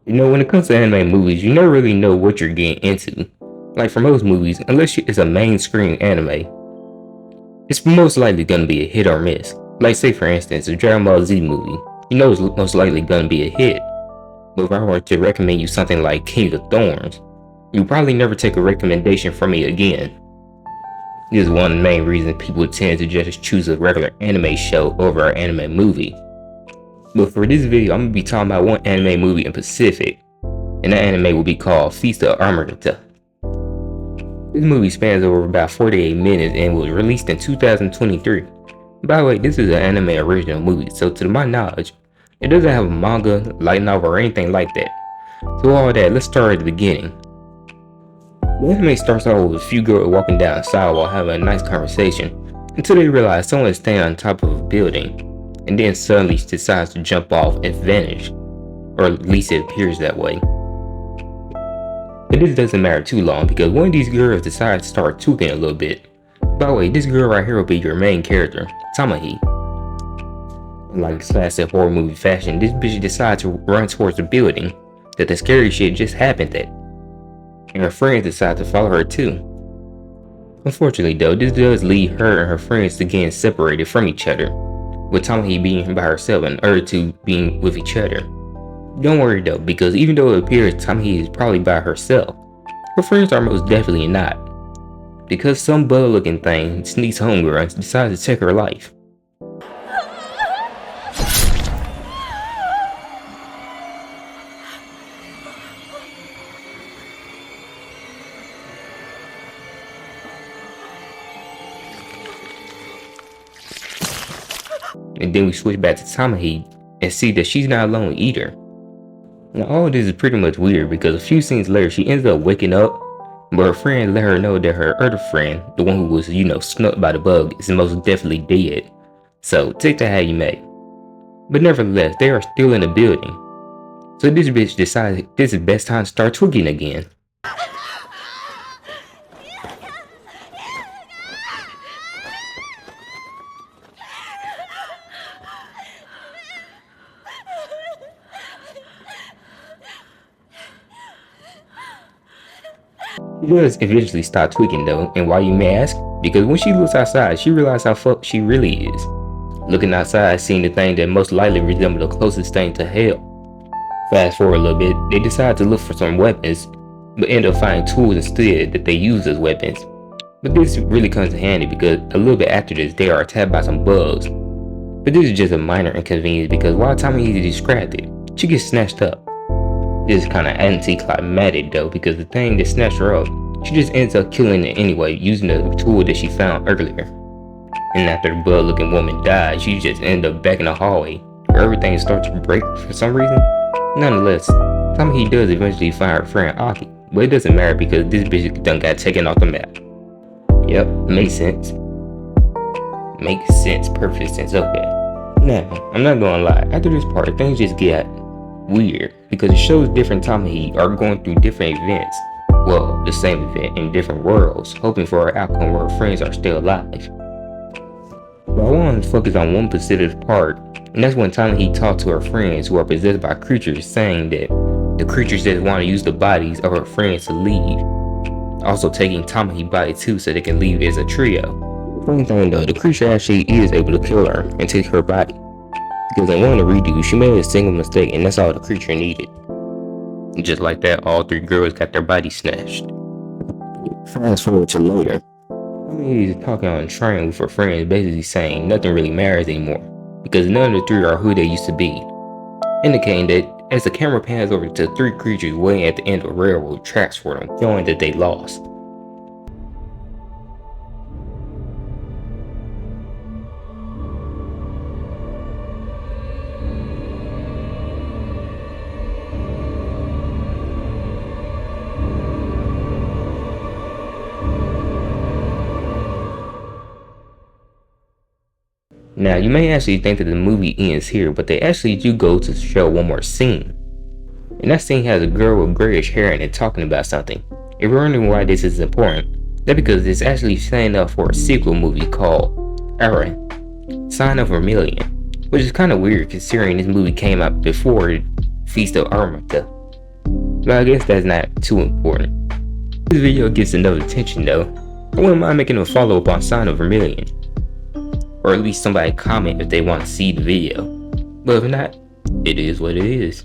When it comes to anime movies, you never really know what you're getting into. Like for most movies, unless it's a mainstream anime, it's most likely gonna be a hit or miss. Like say for instance, a Dragon Ball Z movie, it's most likely gonna be a hit. But if I were to recommend you something like King of Thorns, you'll probably never take a recommendation from me again. This is one of the main reasons people tend to just choose a regular anime show over an anime movie. But for this video, I'm gonna be talking about one anime movie in specific, and that anime will be called Feast of Amrita. This movie spans over about 48 minutes and was released in 2023. By the way, this is an anime original movie, so to my knowledge, it doesn't have a manga, light novel, or anything like that. So all that, let's start at the beginning. The anime starts off with a few girls walking down the sidewalk having a nice conversation until they realize someone is standing on top of a building, and then suddenly decides to jump off and vanish, or at least it appears that way. But this doesn't matter too long because one of these girls decides to start tweaking a little bit. By the way, this girl right here will be your main character, Tamahi. Like classic horror movie fashion, this bitch decides to run towards the building that the scary shit just happened at, and her friends decide to follow her too. Unfortunately though, this does lead her and her friends to getting separated from each other, with Tamahi being by herself and the other two being with each other. Don't worry though, because even though it appears Tamahi is probably by herself, her friends are most definitely not, because some bug looking thing sneaks homegirl and decides to take her life. And then we switch back to Tamahi and see that she's not alone either. Now all of this is pretty much weird because a few scenes later she ends up waking up, but her friend let her know that her other friend, the one who was snuck by the bug, is most definitely dead. So take that how you may. But nevertheless, they are still in the building. So this bitch decides this is the best time to start tweaking again. She does eventually stop tweaking though, and why you may ask? Because when she looks outside, she realizes how fucked she really is. Looking outside, seeing the thing that most likely resembles the closest thing to hell. Fast forward a little bit, they decide to look for some weapons, but end up finding tools instead that they use as weapons. But this really comes in handy because a little bit after this, they are attacked by some bugs. But this is just a minor inconvenience because while Tommy is distracted, she gets snatched up. This is kind of anticlimactic though because the thing that snatched her up, she just ends up killing it anyway using the tool that she found earlier. And after the bug looking woman dies, she just ends up back in the hallway where everything starts to break for some reason. Nonetheless, Tommy does eventually find her friend Aki, but it doesn't matter because this bitch done got taken off the map. Yep, makes sense. Makes sense, perfect sense, okay. Now, I'm not gonna lie, after this part, things just get weird because it shows different Tamahi are going through different events. Well, the same event in different worlds, hoping for an outcome where her friends are still alive. But I want to focus on one specific part, and that's when Tamahi talked to her friends who are possessed by creatures, saying that the creatures just want to use the bodies of her friends to leave. Also taking Tamahi's body too so they can leave as a trio. Funny thing though, the creature actually is able to kill her and take her body. Because in one of the redos, she made a single mistake and that's all the creature needed. And just like that, all three girls got their bodies snatched. Fast forward to later. He's talking on the train with her friends, basically saying nothing really matters anymore. Because none of the three are who they used to be. Indicating that as the camera pans over to three creatures waiting at the end of railroad tracks for them, showing that they lost. Now, you may actually think that the movie ends here, but they actually do go to show one more scene. And that scene has a girl with grayish hair in it talking about something. If you're wondering why this is important, that's because it's actually setting up for a sequel movie called Sign of Vermilion, which is kind of weird considering this movie came out before Feast of Amrita. But I guess that's not too important. This video gets enough attention though. I wouldn't mind making a follow-up on Sign of Vermilion. Or at least somebody comment if they want to see the video. But if not, it is what it is.